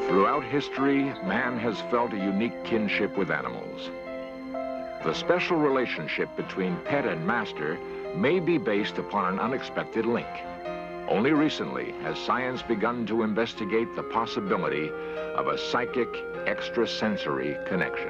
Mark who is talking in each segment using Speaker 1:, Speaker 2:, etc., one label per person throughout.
Speaker 1: Throughout history, man has felt a unique kinship with animals. The special relationship between pet and master may be based upon an unexpected link. Only recently has science begun to investigate the possibility of a psychic extrasensory connection.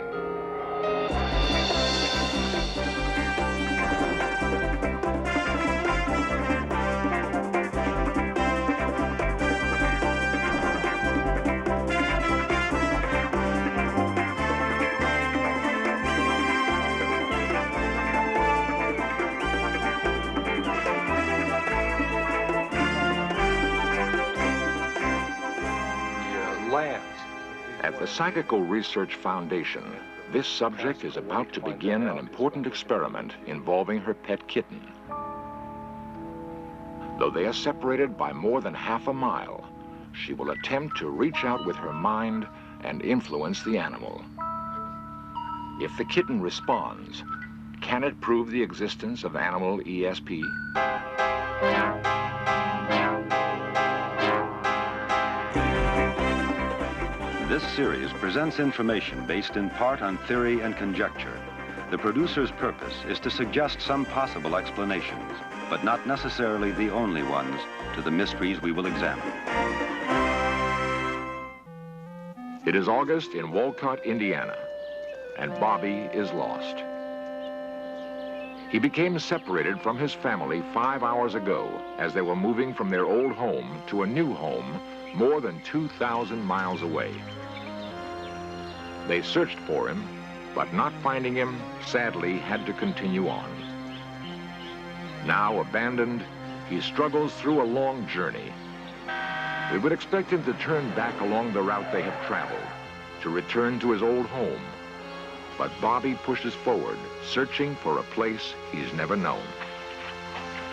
Speaker 1: At the Psychical Research Foundation, this subject is about to begin an important experiment involving her pet kitten. Though they are separated by more than half a mile, she will attempt to reach out with her mind and influence the animal. If the kitten responds, can it prove the existence of Animal ESP?
Speaker 2: This series presents information based in part on theory and conjecture. The producer's purpose is to suggest some possible explanations, but not necessarily the only ones, to the mysteries we will examine.
Speaker 1: It is August in Walcott, Indiana, and Bobby is lost. He became separated from his family 5 hours ago as they were moving from their old home to a new home more than 2,000 miles away. They searched for him, but not finding him, sadly had to continue on. Now abandoned, he struggles through a long journey. We would expect him to turn back along the route they have traveled, to return to his old home. But Bobby pushes forward, searching for a place he's never known.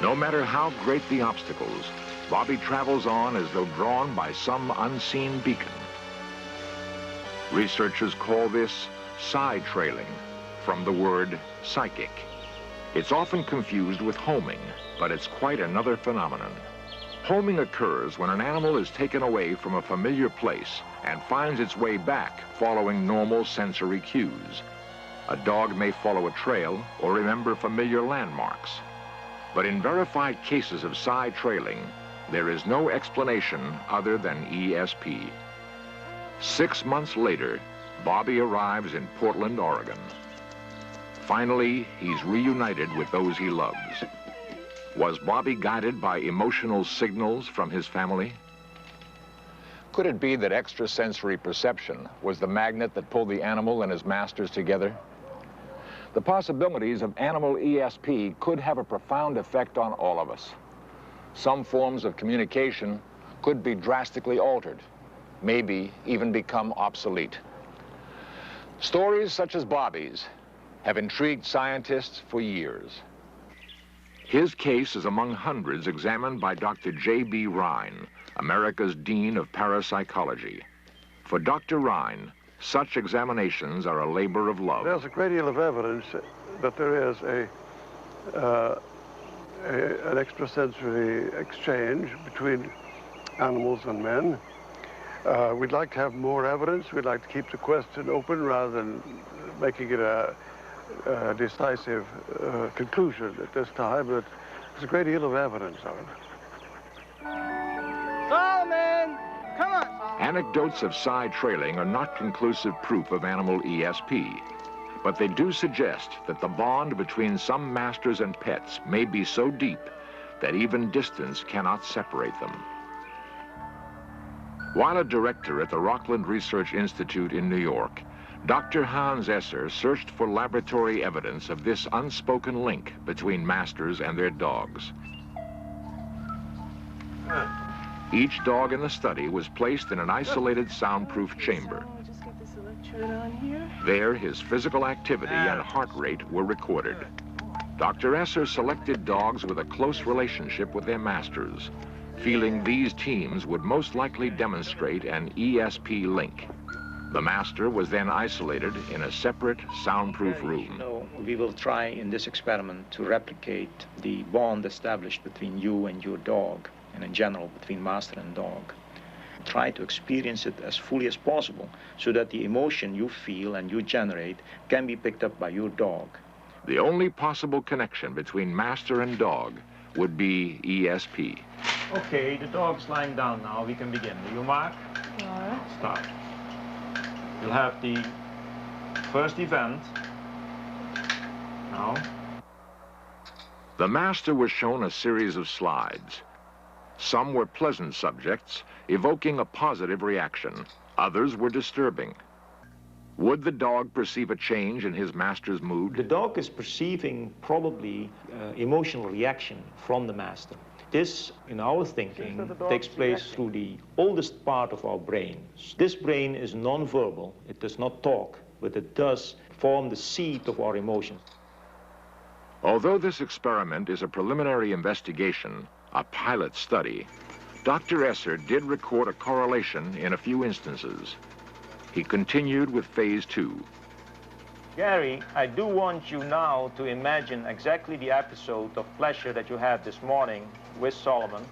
Speaker 1: No matter how great the obstacles, Bobby travels on as though drawn by some unseen beacon. Researchers call this side trailing, from the word psychic. It's often confused with homing, but it's quite another phenomenon. Homing occurs when an animal is taken away from a familiar place and finds its way back following normal sensory cues. A dog may follow a trail or remember familiar landmarks. But in verified cases of side trailing, there is no explanation other than ESP. 6 months later, Bobby arrives in Portland, Oregon. Finally, he's reunited with those he loves. Was Bobby guided by emotional signals from his family? Could it be that extrasensory perception was the magnet that pulled the animal and his masters together? The possibilities of Animal ESP could have a profound effect on all of us. Some forms of communication could be drastically altered, maybe even become obsolete. Stories such as Bobby's have intrigued scientists for years. His case is among hundreds examined by Dr. J.B. Rhine, America's Dean of Parapsychology. For Dr. Rhine, such examinations are a labor of love.
Speaker 3: There's a great deal of evidence that there is an extrasensory exchange between animals and men. We'd like to have more evidence. We'd like to keep the question open rather than making it a decisive conclusion at this time, but there's a great deal of evidence of it.
Speaker 4: Solomon! Come on, Solomon!
Speaker 1: Anecdotes of side trailing are not conclusive proof of Animal ESP, but they do suggest that the bond between some masters and pets may be so deep that even distance cannot separate them. While a director at the Rockland Research Institute in New York, Dr. Hans Esser searched for laboratory evidence of this unspoken link between masters and their dogs. Each dog in the study was placed in an isolated soundproof chamber. There, his physical activity and heart rate were recorded. Dr. Esser selected dogs with a close relationship with their masters, feeling these teams would most likely demonstrate an ESP link. The master was then isolated in a separate soundproof room.
Speaker 5: We will try in this experiment to replicate the bond established between you and your dog, and in general between master and dog. try to experience it as fully as possible so that the emotion you feel and you generate can be picked up by your dog.
Speaker 1: The only possible connection between master and dog would be ESP.
Speaker 5: Okay, the dog's lying down now. We can begin. Will you mark?
Speaker 6: All right.
Speaker 5: Start. You'll have the first event. Now.
Speaker 1: The master was shown a series of slides. Some were pleasant subjects, evoking a positive reaction. Others were disturbing. Would the dog perceive a change in his master's mood?
Speaker 5: The dog is perceiving probably emotional reaction from the master. This, in our thinking, takes place through the oldest part of our brains. This brain is non-verbal. It does not talk, but it does form the seed of our emotions.
Speaker 1: Although this experiment is a preliminary investigation, a pilot study, Dr. Esser did record a correlation in a few instances. He continued with phase 2.
Speaker 5: Gary, I do want you now to imagine exactly the episode of pleasure that you had this morning with Solomon,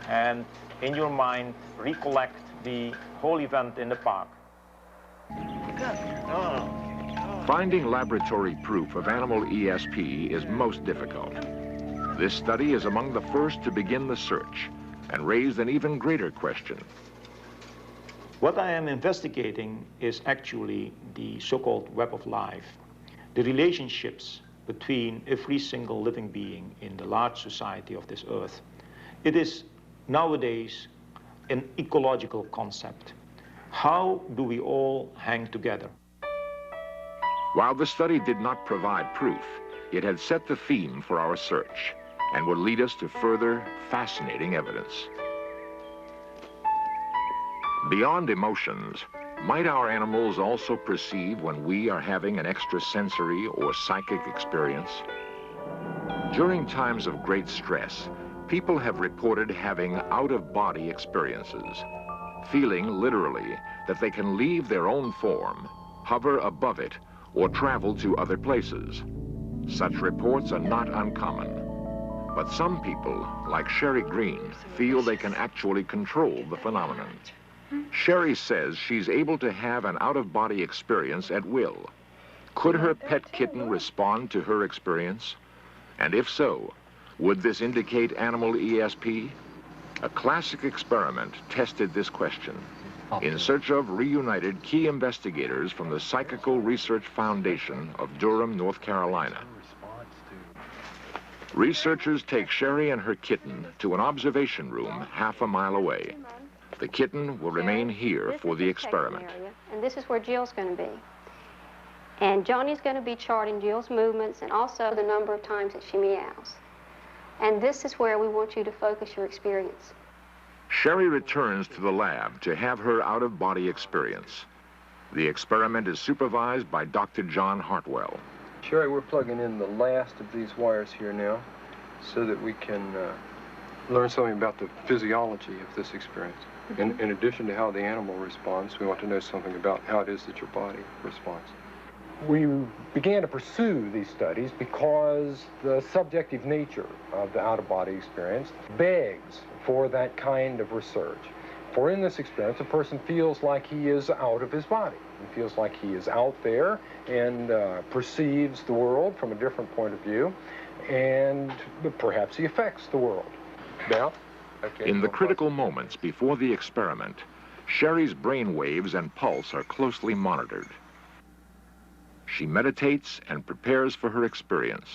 Speaker 5: and in your mind recollect the whole event in the park.
Speaker 1: Finding laboratory proof of animal ESP is most difficult. This study is among the first to begin the search and raised an even greater question.
Speaker 5: What I am investigating is actually the so-called web of life, the relationships between every single living being in the large society of this earth. It is nowadays an ecological concept. How do we all hang together?
Speaker 1: While the study did not provide proof, it had set the theme for our search and would lead us to further fascinating evidence. Beyond emotions, might our animals also perceive when we are having an extrasensory or psychic experience? During times of great stress, people have reported having out-of-body experiences, feeling literally that they can leave their own form, hover above it, or travel to other places. Such reports are not uncommon. But some people, like Sherry Green, feel they can actually control the phenomenon. Sherry says she's able to have an out-of-body experience at will. Could her pet kitten respond to her experience? And if so, would this indicate animal ESP? A classic experiment tested this question. In Search of reunited key investigators from the Psychical Research Foundation of Durham, North Carolina. Researchers take Sherry and her kitten to an observation room half a mile away. The kitten will remain here for the experiment.
Speaker 7: And this is where Jill's going to be. And Johnny's going to be charting Jill's movements and also the number of times that she meows. And this is where we want you to focus your experience.
Speaker 1: Sherry returns to the lab to have her out-of-body experience. The experiment is supervised by Dr. John Hartwell.
Speaker 8: Sherry, we're plugging in the last of these wires here now so that we can learn something about the physiology of this experience. In addition to how the animal responds, we want to know something about how it is that your body responds.
Speaker 9: We began to pursue these studies because the subjective nature of the out-of-body experience begs for that kind of research. For in this experience, a person feels like he is out of his body. He feels like he is out there and perceives the world from a different point of view, and perhaps he affects the world. Now, okay,
Speaker 1: in the critical moments before the experiment, Sherry's brain waves and pulse are closely monitored. She meditates and prepares for her experience.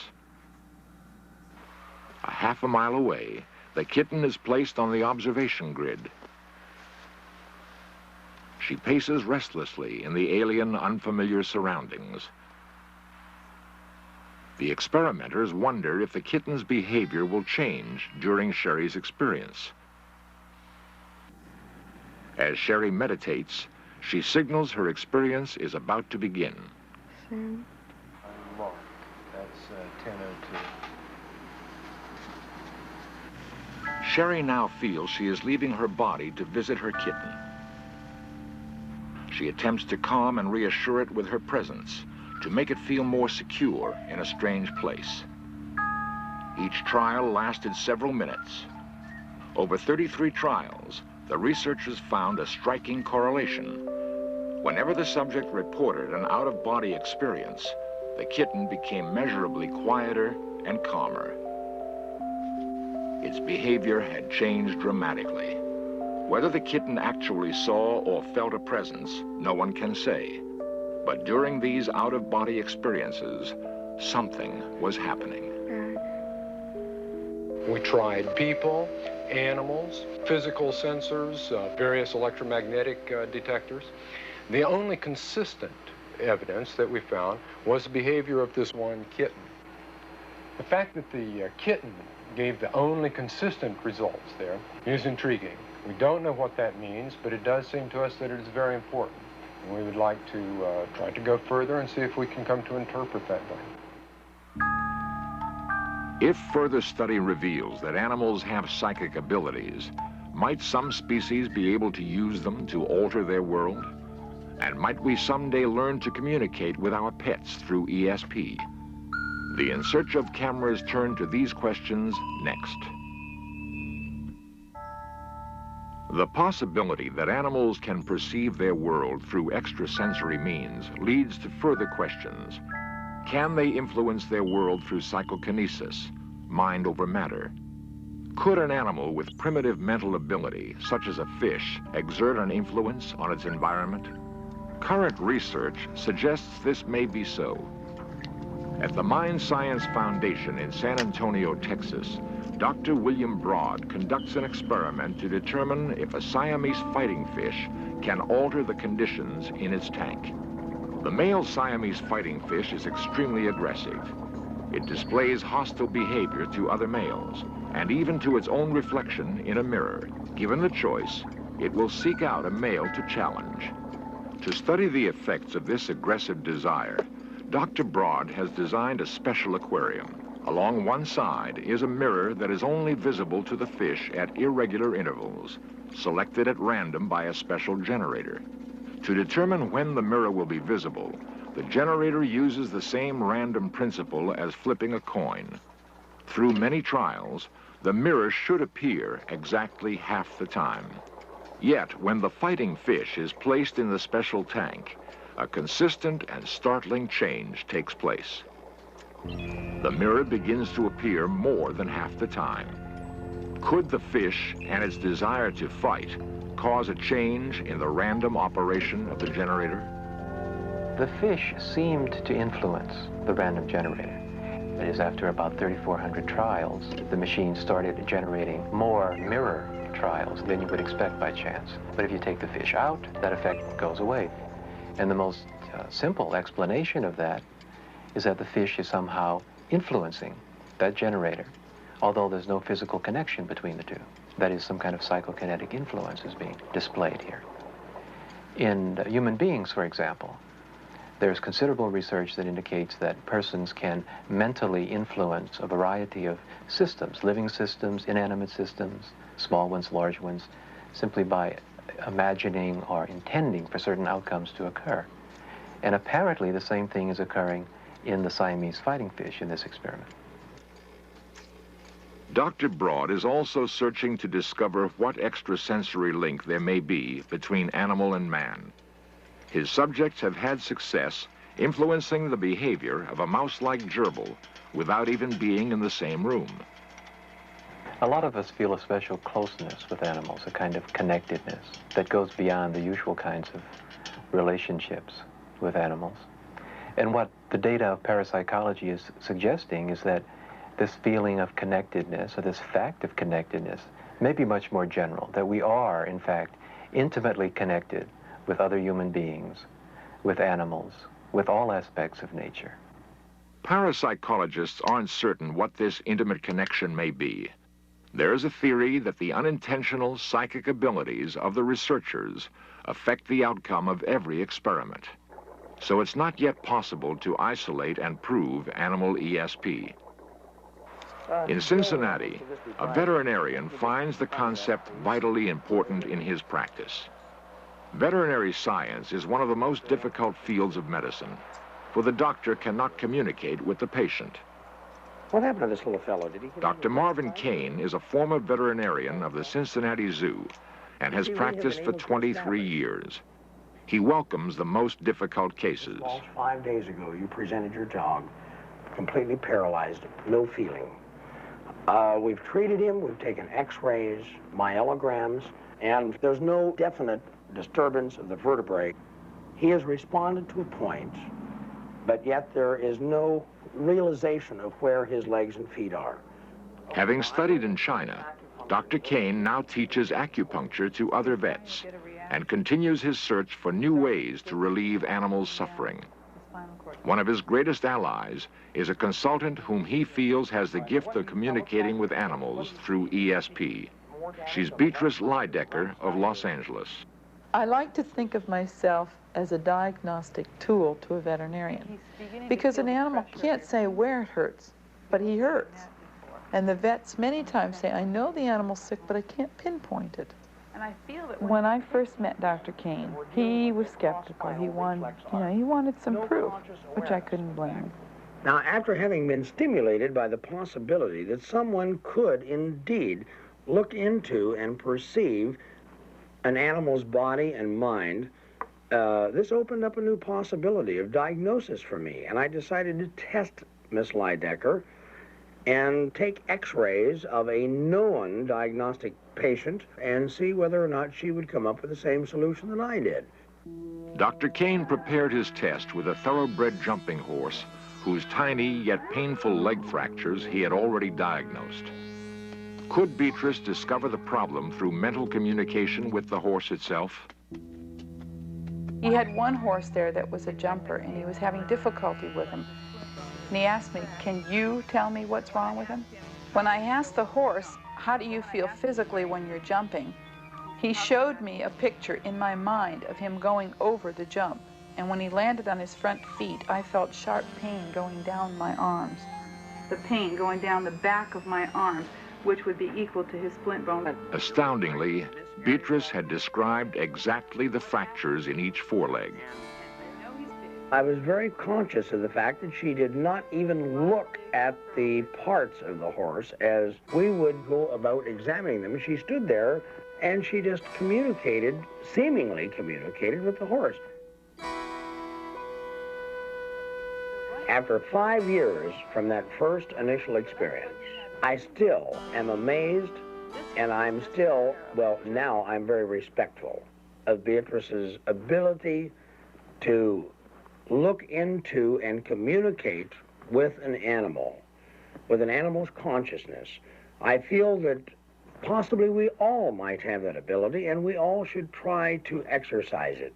Speaker 1: A half a mile away, the kitten is placed on the observation grid. She paces restlessly in the alien, unfamiliar surroundings. The experimenters wonder if the kitten's behavior will change during Sherry's experience. As Sherry meditates, she signals her experience is about to begin.
Speaker 8: Mark, that's 10:02.
Speaker 1: Sherry now feels she is leaving her body to visit her kitten. She attempts to calm and reassure it with her presence, to make it feel more secure in a strange place. Each trial lasted several minutes. Over 33 trials, the researchers found a striking correlation. Whenever the subject reported an out-of-body experience, the kitten became measurably quieter and calmer. Its behavior had changed dramatically. Whether the kitten actually saw or felt a presence, no one can say. But during these out-of-body experiences, something was happening.
Speaker 9: We tried people, animals, physical sensors, various electromagnetic detectors. The only consistent evidence that we found was the behavior of this one kitten. The fact that the kitten gave the only consistent results there is intriguing. We don't know what that means, but it does seem to us that it is very important. And we would like to try to go further and see if we can come to interpret that way.
Speaker 1: If further study reveals that animals have psychic abilities, might some species be able to use them to alter their world? And might we someday learn to communicate with our pets through ESP? The In Search of cameras turn to these questions next. The possibility that animals can perceive their world through extrasensory means leads to further questions. Can they influence their world through psychokinesis, mind over matter? Could an animal with primitive mental ability, such as a fish, exert an influence on its environment? Current research suggests this may be so. At the Mind Science Foundation in San Antonio, Texas, Dr. William Broad conducts an experiment to determine if a Siamese fighting fish can alter the conditions in its tank. The male Siamese fighting fish is extremely aggressive. It displays hostile behavior to other males, and even to its own reflection in a mirror. Given the choice, it will seek out a male to challenge. To study the effects of this aggressive desire, Dr. Broad has designed a special aquarium. Along one side is a mirror that is only visible to the fish at irregular intervals, selected at random by a special generator. To determine when the mirror will be visible, the generator uses the same random principle as flipping a coin. Through many trials, the mirror should appear exactly half the time. Yet, when the fighting fish is placed in the special tank, a consistent and startling change takes place. The mirror begins to appear more than half the time. Could the fish and its desire to fight cause a change in the random operation of the generator?
Speaker 6: The fish seemed to influence the random generator. That is, after about 3,400 trials, the machine started generating more mirror trials than you would expect by chance. But if you take the fish out, that effect goes away. And the most simple explanation of that is that the fish is somehow influencing that generator, although there's no physical connection between the two. That is, some kind of psychokinetic influence is being displayed here. In human beings, for example, there's considerable research that indicates that persons can mentally influence a variety of systems, living systems, inanimate systems, small ones, large ones, simply by imagining or intending for certain outcomes to occur. And apparently the same thing is occurring in the Siamese fighting fish in this experiment.
Speaker 1: Dr. Broad is also searching to discover what extrasensory link there may be between animal and man. His subjects have had success influencing the behavior of a mouse-like gerbil without even being in the same room.
Speaker 6: A lot of us feel a special closeness with animals, a kind of connectedness that goes beyond the usual kinds of relationships with animals. And what the data of parapsychology is suggesting is that this feeling of connectedness, or this fact of connectedness, may be much more general, that we are, in fact, intimately connected with other human beings, with animals, with all aspects of nature.
Speaker 1: Parapsychologists aren't certain what this intimate connection may be. There is a theory that the unintentional psychic abilities of the researchers affect the outcome of every experiment. So it's not yet possible to isolate and prove animal ESP. In Cincinnati, a veterinarian finds the concept vitally important in his practice. Veterinary science is one of the most difficult fields of medicine, for the doctor cannot communicate with the patient.
Speaker 10: What happened to this little fellow?
Speaker 1: Dr. Marvin Kane is a former veterinarian of the Cincinnati Zoo and has practiced for 23 years. He welcomes the most difficult cases.
Speaker 10: 5 days ago, you presented your dog completely paralyzed, no feeling. We've treated him, we've taken x-rays, myelograms, and there's no definite disturbance of the vertebrae. He has responded to a point, but yet there is no realization of where his legs and feet are.
Speaker 1: Having studied in China, Dr. Kane now teaches acupuncture to other vets and continues his search for new ways to relieve animals' suffering. One of his greatest allies is a consultant whom he feels has the gift of communicating with animals through ESP. She's Beatrice Leidecker of Los Angeles.
Speaker 11: I like to think of myself as a diagnostic tool to a veterinarian, because an animal can't say where it hurts, but he hurts. And the vets many times say, I know the animal's sick, but I can't pinpoint it. When I first met Dr. Kane, he was skeptical. He wanted some proof, which I couldn't blame him.
Speaker 10: Now, after having been stimulated by the possibility that someone could indeed look into and perceive an animal's body and mind, this opened up a new possibility of diagnosis for me, and I decided to test Miss Leidecker and take x-rays of a known diagnostic patient and see whether or not she would come up with the same solution that I did.
Speaker 1: Dr. Kane prepared his test with a thoroughbred jumping horse whose tiny yet painful leg fractures he had already diagnosed. Could Beatrice discover the problem through mental communication with the horse itself?
Speaker 11: He had one horse there that was a jumper, and he was having difficulty with him. And he asked me, can you tell me what's wrong with him? When I asked the horse, how do you feel physically when you're jumping? He showed me a picture in my mind of him going over the jump. And when he landed on his front feet, I felt sharp pain going down my arms. The pain going down the back of my arms, which would be equal to his splint bone.
Speaker 1: Astoundingly, Beatrice had described exactly the fractures in each foreleg.
Speaker 10: I was very conscious of the fact that she did not even look at the parts of the horse as we would go about examining them. She stood there and she just communicated, seemingly communicated with the horse. After 5 years from that first initial experience, I still am amazed, and I'm still, well, now I'm very respectful of Beatrice's ability to look into and communicate with an animal's consciousness. I feel that possibly we all might have that ability, and we all should try to exercise it.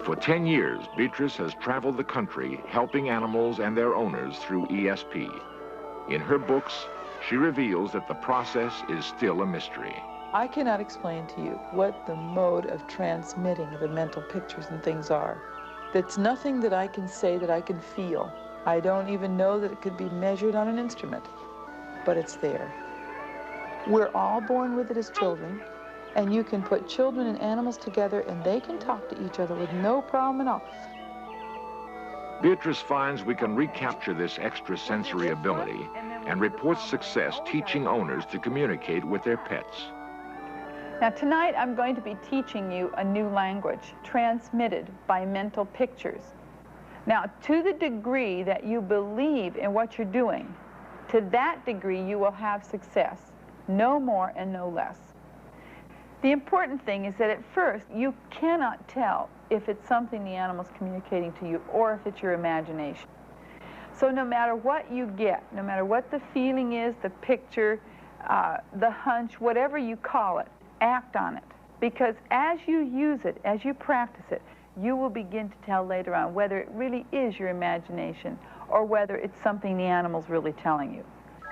Speaker 1: For 10 years, Beatrice has traveled the country helping animals and their owners through ESP. In her books, she reveals that the process is still a mystery.
Speaker 11: I cannot explain to you what the mode of transmitting the mental pictures and things are. It's nothing that I can say that I can feel. I don't even know that it could be measured on an instrument, but it's there. We're all born with it as children, and you can put children and animals together and they can talk to each other with no problem at all.
Speaker 1: Beatrice finds we can recapture this extrasensory ability and reports success teaching owners to communicate with their pets.
Speaker 11: Now tonight I'm going to be teaching you a new language transmitted by mental pictures. Now to the degree that you believe in what you're doing, to that degree you will have success, no more and no less. The important thing is that at first you cannot tell if it's something the animal's communicating to you or if it's your imagination. So no matter what you get, no matter what the feeling is, the picture, the hunch, whatever you call it, act on it. Because as you use it, as you practice it, you will begin to tell later on whether it really is your imagination or whether it's something the animal's really telling you.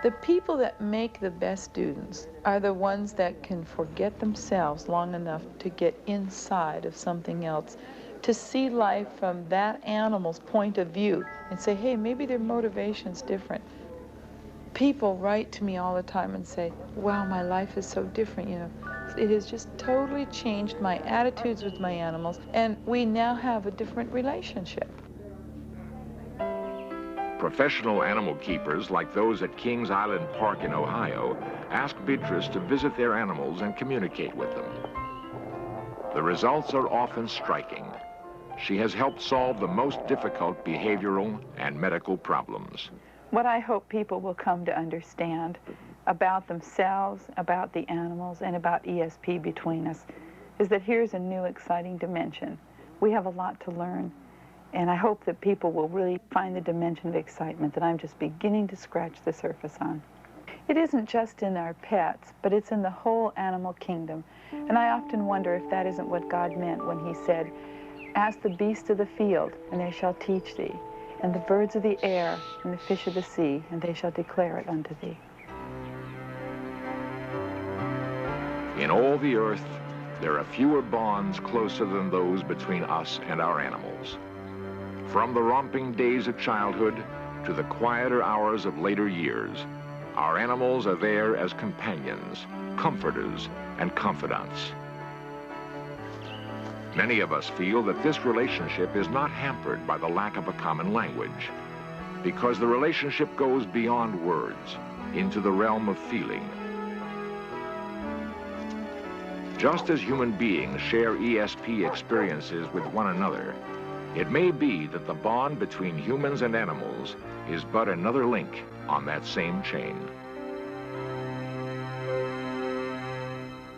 Speaker 11: The people that make the best students are the ones that can forget themselves long enough to get inside of something else, to see life from that animal's point of view and say, hey, maybe their motivation's different. People write to me all the time and say, wow, my life is so different, you know. It has just totally changed my attitudes with my animals, and we now have a different relationship.
Speaker 1: Professional animal keepers, like those at Kings Island Park in Ohio, ask Beatrice to visit their animals and communicate with them. The results are often striking. She has helped solve the most difficult behavioral and medical problems.
Speaker 11: What I hope people will come to understand about themselves, about the animals, and about ESP between us is that here's a new exciting dimension. We have a lot to learn, and I hope that people will really find the dimension of excitement that I'm just beginning to scratch the surface on. It isn't just in our pets, but it's in the whole animal kingdom. And I often wonder if that isn't what God meant when he said, "Ask the beasts of the field, and they shall teach thee, and the birds of the air, and the fish of the sea, and they shall declare it unto thee."
Speaker 1: In all the earth, there are fewer bonds closer than those between us and our animals. From the romping days of childhood to the quieter hours of later years, our animals are there as companions, comforters, and confidants. Many of us feel that this relationship is not hampered by the lack of a common language, because the relationship goes beyond words into the realm of feeling. Just as human beings share ESP experiences with one another, it may be that the bond between humans and animals is but another link on that same chain.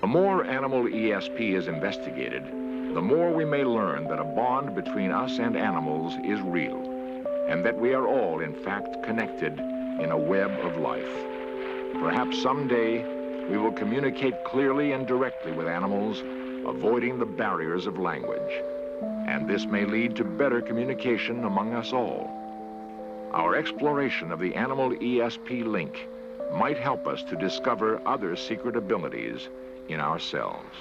Speaker 1: The more animal ESP is investigated, the more we may learn that a bond between us and animals is real, and that we are all, in fact, connected in a web of life. Perhaps someday we will communicate clearly and directly with animals, avoiding the barriers of language. And this may lead to better communication among us all. Our exploration of the animal ESP link might help us to discover other secret abilities in ourselves.